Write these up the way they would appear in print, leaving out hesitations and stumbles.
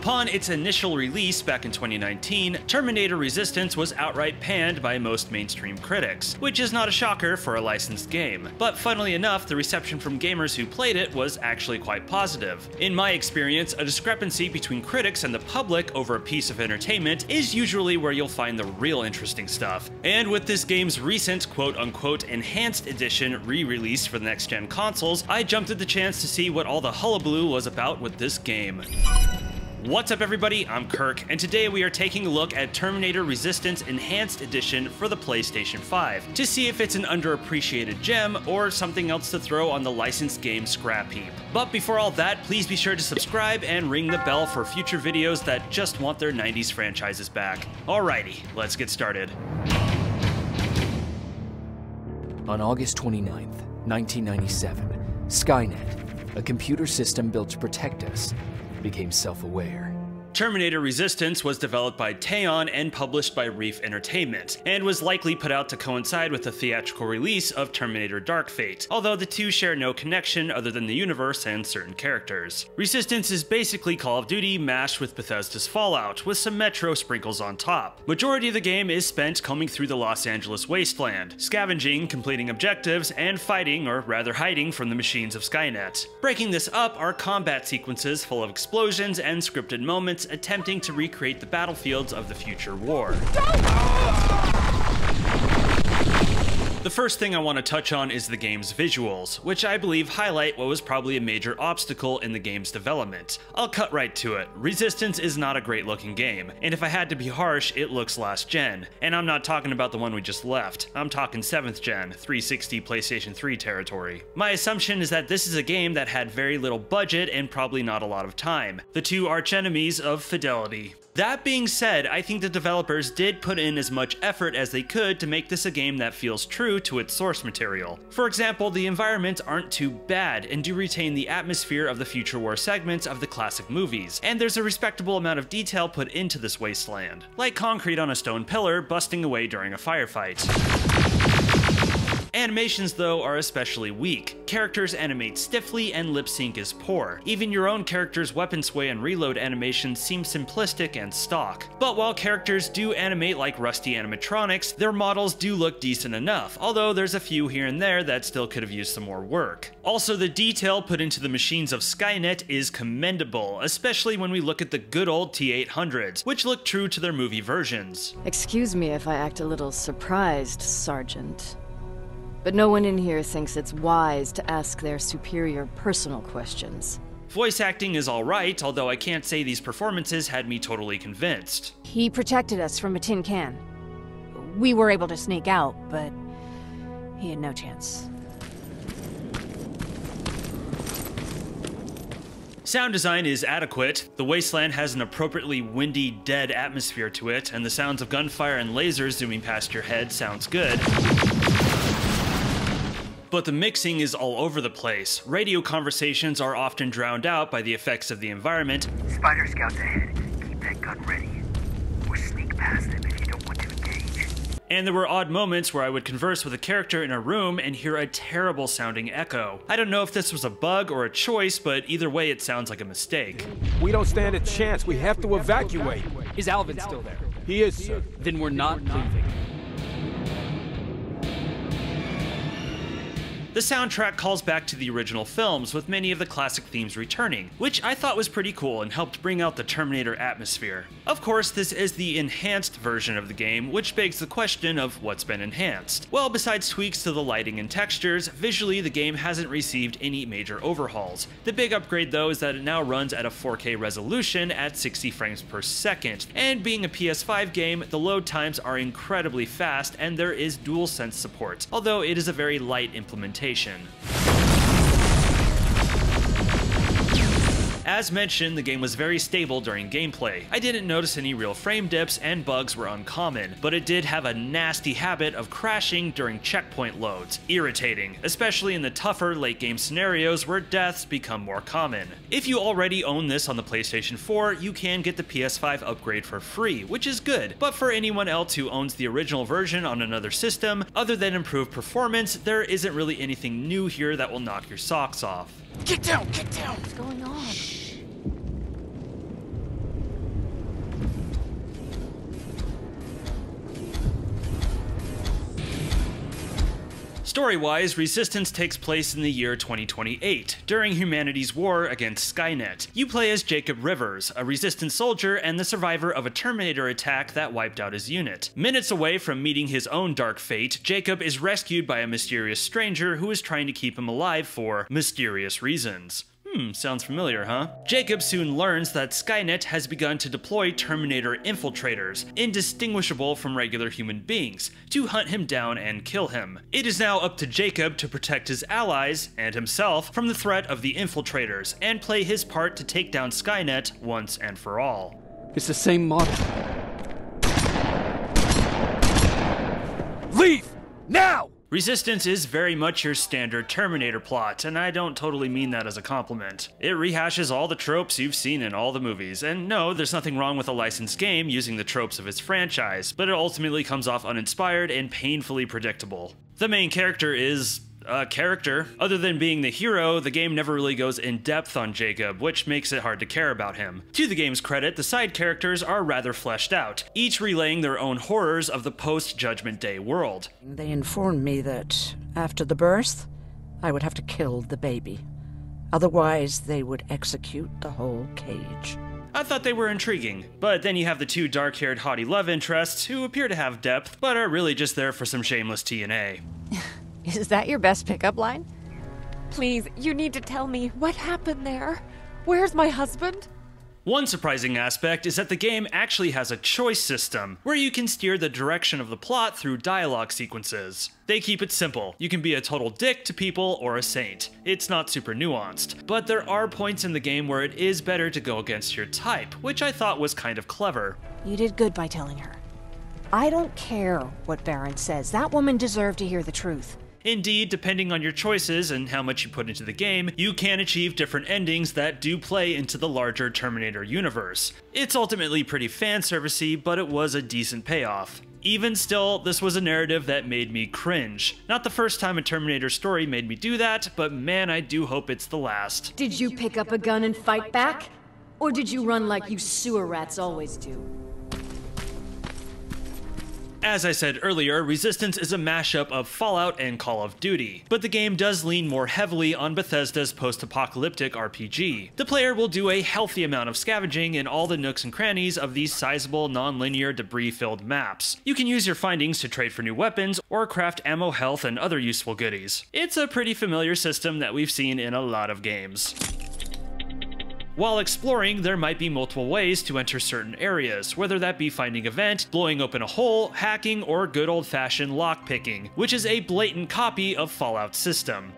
Upon its initial release back in 2019, Terminator Resistance was outright panned by most mainstream critics, which is not a shocker for a licensed game. But funnily enough, the reception from gamers who played it was actually quite positive. In my experience, a discrepancy between critics and the public over a piece of entertainment is usually where you'll find the real interesting stuff. And with this game's recent quote-unquote enhanced edition re-release for the next-gen consoles, I jumped at the chance to see what all the hullabaloo was about with this game. What's up everybody, I'm Kirk, and today we are taking a look at Terminator Resistance Enhanced Edition for the PlayStation 5, to see if it's an underappreciated gem or something else to throw on the licensed game scrap heap. But before all that, please be sure to subscribe and ring the bell for future videos that just want their 90s franchises back. Alrighty, let's get started. On August 29th, 1997, Skynet, a computer system built to protect us, became self-aware. Terminator Resistance was developed by Teyon and published by Reef Entertainment, and was likely put out to coincide with the theatrical release of Terminator Dark Fate, although the two share no connection other than the universe and certain characters. Resistance is basically Call of Duty mashed with Bethesda's Fallout, with some Metro sprinkles on top. Majority of the game is spent combing through the Los Angeles wasteland, scavenging, completing objectives, and fighting, or rather hiding, from the machines of Skynet. Breaking this up are combat sequences full of explosions and scripted moments attempting to recreate the battlefields of the future war. The first thing I want to touch on is the game's visuals, which I believe highlight what was probably a major obstacle in the game's development. I'll cut right to it. Resistance is not a great looking game, and if I had to be harsh, it looks last gen. And I'm not talking about the one we just left. I'm talking 7th gen, 360 PlayStation 3 territory. My assumption is that this is a game that had very little budget and probably not a lot of time. The two archenemies of fidelity. That being said, I think the developers did put in as much effort as they could to make this a game that feels true to its source material. For example, the environments aren't too bad and do retain the atmosphere of the future war segments of the classic movies, and there's a respectable amount of detail put into this wasteland, like concrete on a stone pillar busting away during a firefight. Animations, though, are especially weak. Characters animate stiffly and lip sync is poor. Even your own character's weapon sway and reload animations seem simplistic and stock. But while characters do animate like rusty animatronics, their models do look decent enough, although there's a few here and there that still could have used some more work. Also, the detail put into the machines of Skynet is commendable, especially when we look at the good old T-800s, which look true to their movie versions. Excuse me if I act a little surprised, Sergeant. But no one in here thinks it's wise to ask their superior personal questions. Voice acting is alright, although I can't say these performances had me totally convinced. He protected us from a tin can. We were able to sneak out, but he had no chance. Sound design is adequate. The wasteland has an appropriately windy, dead atmosphere to it, and the sounds of gunfire and lasers zooming past your head sounds good. But the mixing is all over the place. Radio conversations are often drowned out by the effects of the environment. Spider scouts ahead. Keep that gun ready. Or sneak past them if you don't want to engage. And there were odd moments where I would converse with a character in a room and hear a terrible sounding echo. I don't know if this was a bug or a choice, but either way it sounds like a mistake. We don't stand a chance. We have to evacuate. Is Alvin still there? He is, sir. Then we're not leaving. The soundtrack calls back to the original films, with many of the classic themes returning, which I thought was pretty cool and helped bring out the Terminator atmosphere. Of course, this is the enhanced version of the game, which begs the question of what's been enhanced. Well, besides tweaks to the lighting and textures, visually the game hasn't received any major overhauls. The big upgrade though is that it now runs at a 4K resolution at 60 frames per second, and being a PS5 game, the load times are incredibly fast and there is DualSense support, although it is a very light implementation. As mentioned, the game was very stable during gameplay. I didn't notice any real frame dips and bugs were uncommon, but it did have a nasty habit of crashing during checkpoint loads. Irritating, especially in the tougher late game scenarios where deaths become more common. If you already own this on the PlayStation 4, you can get the PS5 upgrade for free, which is good, but for anyone else who owns the original version on another system, other than improved performance, there isn't really anything new here that will knock your socks off. Get down! Get down! What's going on? Story-wise, Resistance takes place in the year 2028, during humanity's war against Skynet. You play as Jacob Rivers, a Resistance soldier and the survivor of a Terminator attack that wiped out his unit. Minutes away from meeting his own dark fate, Jacob is rescued by a mysterious stranger who is trying to keep him alive for mysterious reasons. Sounds familiar, huh? Jacob soon learns that Skynet has begun to deploy Terminator Infiltrators, indistinguishable from regular human beings, to hunt him down and kill him. It is now up to Jacob to protect his allies, and himself, from the threat of the Infiltrators, and play his part to take down Skynet once and for all. It's the same model. Leave! Now! Resistance is very much your standard Terminator plot, and I don't totally mean that as a compliment. It rehashes all the tropes you've seen in all the movies, and no, there's nothing wrong with a licensed game using the tropes of its franchise, but it ultimately comes off uninspired and painfully predictable. The main character is a character. Other than being the hero, the game never really goes in depth on Jacob, which makes it hard to care about him. To the game's credit, the side characters are rather fleshed out, each relaying their own horrors of the post-Judgment Day world. They informed me that after the birth, I would have to kill the baby. Otherwise, they would execute the whole cage. I thought they were intriguing, but then you have the two dark-haired haughty love interests who appear to have depth, but are really just there for some shameless TNA. Is that your best pickup line? Please, you need to tell me what happened there. Where's my husband? One surprising aspect is that the game actually has a choice system, where you can steer the direction of the plot through dialogue sequences. They keep it simple. You can be a total dick to people or a saint. It's not super nuanced, but there are points in the game where it is better to go against your type, which I thought was kind of clever. You did good by telling her. I don't care what Baron says. That woman deserved to hear the truth. Indeed, depending on your choices and how much you put into the game, you can achieve different endings that do play into the larger Terminator universe. It's ultimately pretty fan-servicey, but it was a decent payoff. Even still, this was a narrative that made me cringe. Not the first time a Terminator story made me do that, but man, I do hope it's the last. Did you pick up a gun and fight back? Or did you run like you sewer rats always do? As I said earlier, Resistance is a mashup of Fallout and Call of Duty, but the game does lean more heavily on Bethesda's post-apocalyptic RPG. The player will do a healthy amount of scavenging in all the nooks and crannies of these sizable, non-linear, debris-filled maps. You can use your findings to trade for new weapons, or craft ammo, health, and other useful goodies. It's a pretty familiar system that we've seen in a lot of games. While exploring, there might be multiple ways to enter certain areas, whether that be finding a vent, blowing open a hole, hacking, or good old-fashioned lockpicking, which is a blatant copy of Fallout's system.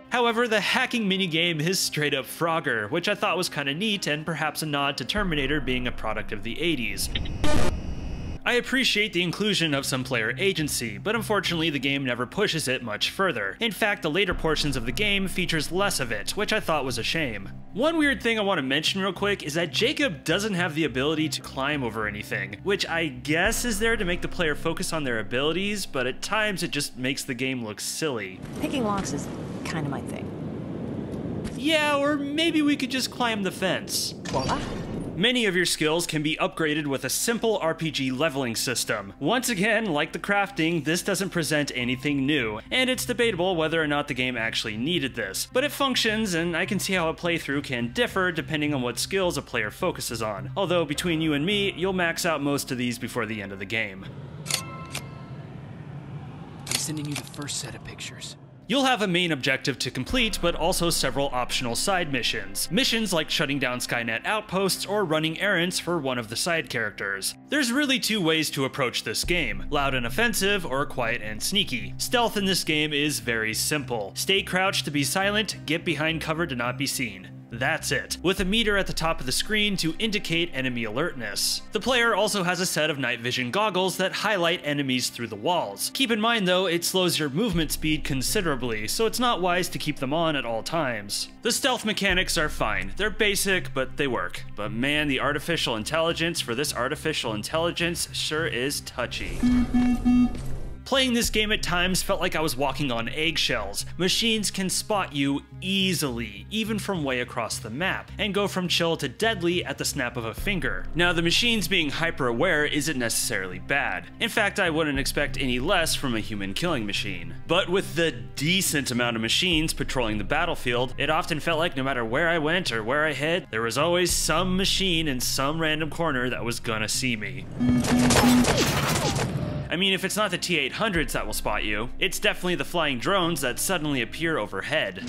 However, the hacking minigame is straight up Frogger, which I thought was kinda neat and perhaps a nod to Terminator being a product of the 80s. I appreciate the inclusion of some player agency, but unfortunately the game never pushes it much further. In fact, the later portions of the game features less of it, which I thought was a shame. One weird thing I want to mention real quick is that Jacob doesn't have the ability to climb over anything, which I guess is there to make the player focus on their abilities, but at times it just makes the game look silly. Picking locks is kind of my thing. Yeah, or maybe we could just climb the fence. Voila. Many of your skills can be upgraded with a simple RPG leveling system. Once again, like the crafting, this doesn't present anything new, and it's debatable whether or not the game actually needed this, but it functions, and I can see how a playthrough can differ depending on what skills a player focuses on, although between you and me, you'll max out most of these before the end of the game. I'm sending you the first set of pictures. You'll have a main objective to complete, but also several optional side missions. Missions like shutting down Skynet outposts or running errands for one of the side characters. There's really two ways to approach this game, loud and offensive or quiet and sneaky. Stealth in this game is very simple. Stay crouched to be silent, get behind cover to not be seen. That's it, with a meter at the top of the screen to indicate enemy alertness. The player also has a set of night vision goggles that highlight enemies through the walls. Keep in mind though, it slows your movement speed considerably, so it's not wise to keep them on at all times. The stealth mechanics are fine. They're basic, but they work. But man, the artificial intelligence for this artificial intelligence sure is touchy. Playing this game at times felt like I was walking on eggshells. Machines can spot you easily, even from way across the map, and go from chill to deadly at the snap of a finger. Now, the machines being hyper-aware isn't necessarily bad. In fact, I wouldn't expect any less from a human killing machine. But with the decent amount of machines patrolling the battlefield, it often felt like no matter where I went or where I hid, there was always some machine in some random corner that was gonna see me. I mean, if it's not the T-800s that will spot you, it's definitely the flying drones that suddenly appear overhead.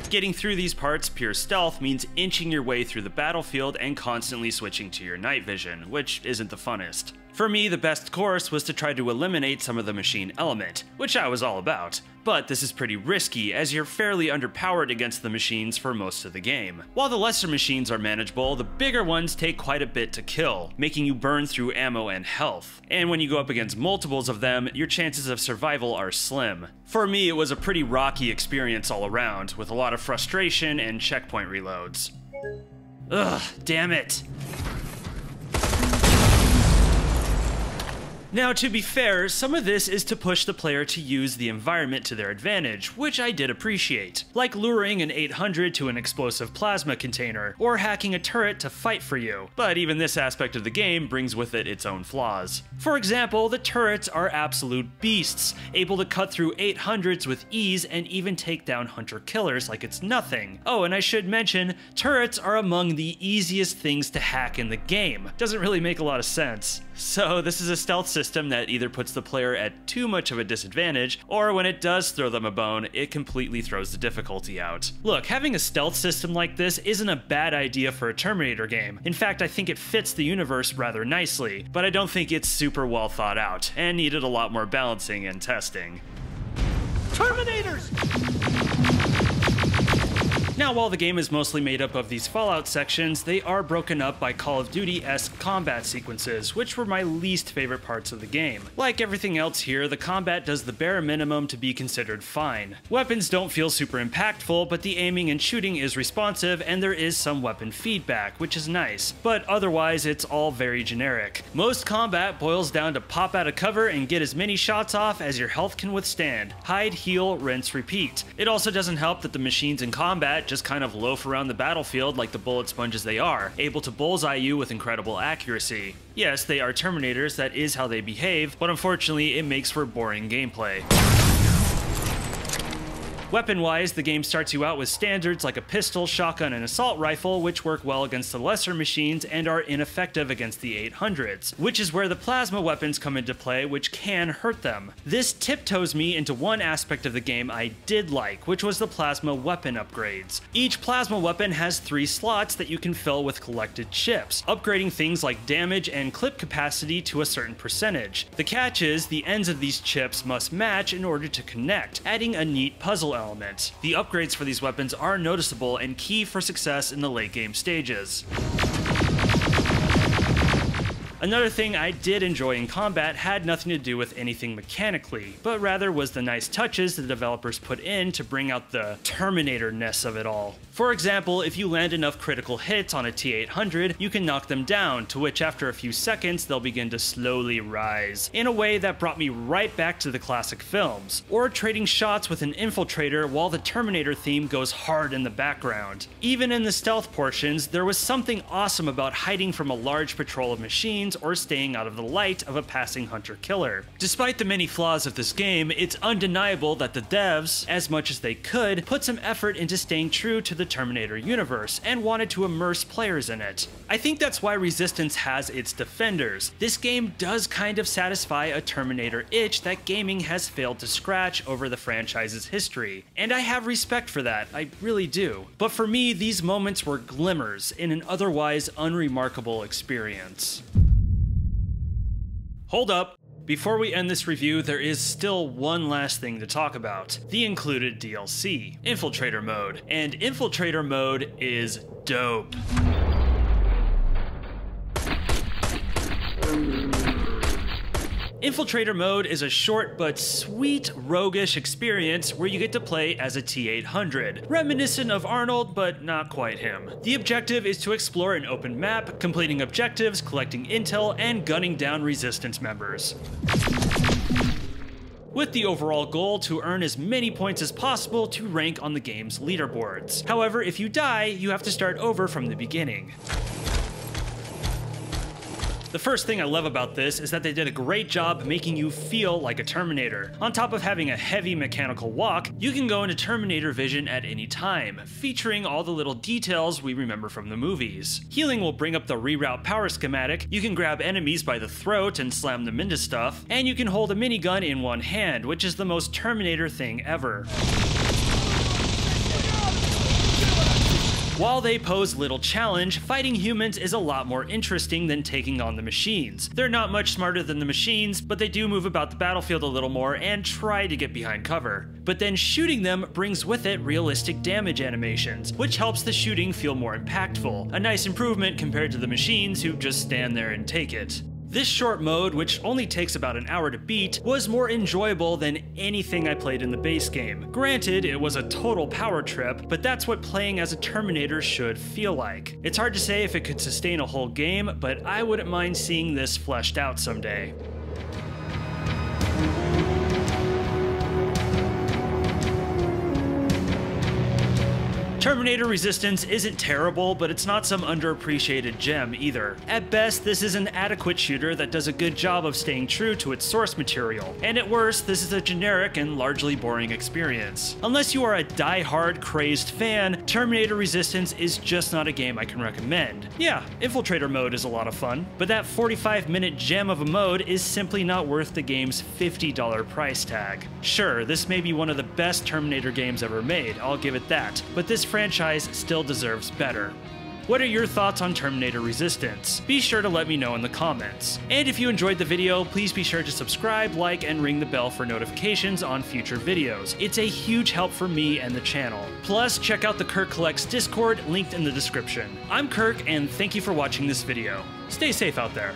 Getting through these parts pure stealth means inching your way through the battlefield and constantly switching to your night vision, which isn't the funnest. For me, the best course was to try to eliminate some of the machine element, which I was all about. But this is pretty risky, as you're fairly underpowered against the machines for most of the game. While the lesser machines are manageable, the bigger ones take quite a bit to kill, making you burn through ammo and health. And when you go up against multiples of them, your chances of survival are slim. For me, it was a pretty rocky experience all around, with a lot of frustration and checkpoint reloads. Ugh, damn it. Now, to be fair, some of this is to push the player to use the environment to their advantage, which I did appreciate, like luring an 800 to an explosive plasma container, or hacking a turret to fight for you. But even this aspect of the game brings with it its own flaws. For example, the turrets are absolute beasts, able to cut through 800s with ease and even take down hunter-killers like it's nothing. Oh, and I should mention, turrets are among the easiest things to hack in the game. Doesn't really make a lot of sense. So this is a stealth system that either puts the player at too much of a disadvantage, or when it does throw them a bone, it completely throws the difficulty out. Look, having a stealth system like this isn't a bad idea for a Terminator game. In fact, I think it fits the universe rather nicely, but I don't think it's super well thought out, and needed a lot more balancing and testing. Terminators! Now, while the game is mostly made up of these Fallout sections, they are broken up by Call of Duty-esque combat sequences, which were my least favorite parts of the game. Like everything else here, the combat does the bare minimum to be considered fine. Weapons don't feel super impactful, but the aiming and shooting is responsive, and there is some weapon feedback, which is nice. But otherwise, it's all very generic. Most combat boils down to pop out of cover and get as many shots off as your health can withstand. Hide, heal, rinse, repeat. It also doesn't help that the machines in combat just kind of loaf around the battlefield like the bullet sponges they are, able to bullseye you with incredible accuracy. Yes, they are Terminators, that is how they behave, but unfortunately it makes for boring gameplay. Weapon-wise, the game starts you out with standards like a pistol, shotgun, and assault rifle, which work well against the lesser machines and are ineffective against the 800s, which is where the plasma weapons come into play, which can hurt them. This tiptoes me into one aspect of the game I did like, which was the plasma weapon upgrades. Each plasma weapon has 3 slots that you can fill with collected chips, upgrading things like damage and clip capacity to a certain percentage. The catch is, the ends of these chips must match in order to connect, adding a neat puzzle element. The upgrades for these weapons are noticeable and key for success in the late game stages. Another thing I did enjoy in combat had nothing to do with anything mechanically, but rather was the nice touches the developers put in to bring out the Terminator-ness of it all. For example, if you land enough critical hits on a T-800, you can knock them down, to which after a few seconds they'll begin to slowly rise, in a way that brought me right back to the classic films. Or trading shots with an Infiltrator while the Terminator theme goes hard in the background. Even in the stealth portions, there was something awesome about hiding from a large patrol of machines or staying out of the light of a passing hunter-killer. Despite the many flaws of this game, it's undeniable that the devs, as much as they could, put some effort into staying true to the Terminator universe and wanted to immerse players in it. I think that's why Resistance has its defenders. This game does kind of satisfy a Terminator itch that gaming has failed to scratch over the franchise's history, and I have respect for that, I really do. But for me, these moments were glimmers in an otherwise unremarkable experience. Hold up. Before we end this review, there is still one last thing to talk about. The included DLC, Infiltrator mode. And Infiltrator mode is dope. Infiltrator mode is a short but sweet roguish experience where you get to play as a T-800, reminiscent of Arnold but not quite him. The objective is to explore an open map, completing objectives, collecting intel, and gunning down resistance members, with the overall goal to earn as many points as possible to rank on the game's leaderboards. However, if you die, you have to start over from the beginning. The first thing I love about this is that they did a great job making you feel like a Terminator. On top of having a heavy mechanical walk, you can go into Terminator vision at any time, featuring all the little details we remember from the movies. Healing will bring up the reroute power schematic, you can grab enemies by the throat and slam them into stuff, and you can hold a minigun in one hand, which is the most Terminator thing ever. While they pose little challenge, fighting humans is a lot more interesting than taking on the machines. They're not much smarter than the machines, but they do move about the battlefield a little more and try to get behind cover. But then shooting them brings with it realistic damage animations, which helps the shooting feel more impactful, a nice improvement compared to the machines who just stand there and take it. This short mode, which only takes about an hour to beat, was more enjoyable than anything I played in the base game. Granted, it was a total power trip, but that's what playing as a Terminator should feel like. It's hard to say if it could sustain a whole game, but I wouldn't mind seeing this fleshed out someday. Terminator Resistance isn't terrible, but it's not some underappreciated gem either. At best, this is an adequate shooter that does a good job of staying true to its source material, and at worst, this is a generic and largely boring experience. Unless you are a die-hard crazed fan, Terminator Resistance is just not a game I can recommend. Yeah, Infiltrator mode is a lot of fun, but that 45-minute gem of a mode is simply not worth the game's $50 price tag. Sure, this may be one of the best Terminator games ever made, I'll give it that, but this franchise still deserves better. What are your thoughts on Terminator Resistance? Be sure to let me know in the comments. And if you enjoyed the video, please be sure to subscribe, like, and ring the bell for notifications on future videos. It's a huge help for me and the channel. Plus, check out the Kirk Collects Discord, linked in the description. I'm Kirk, and thank you for watching this video. Stay safe out there.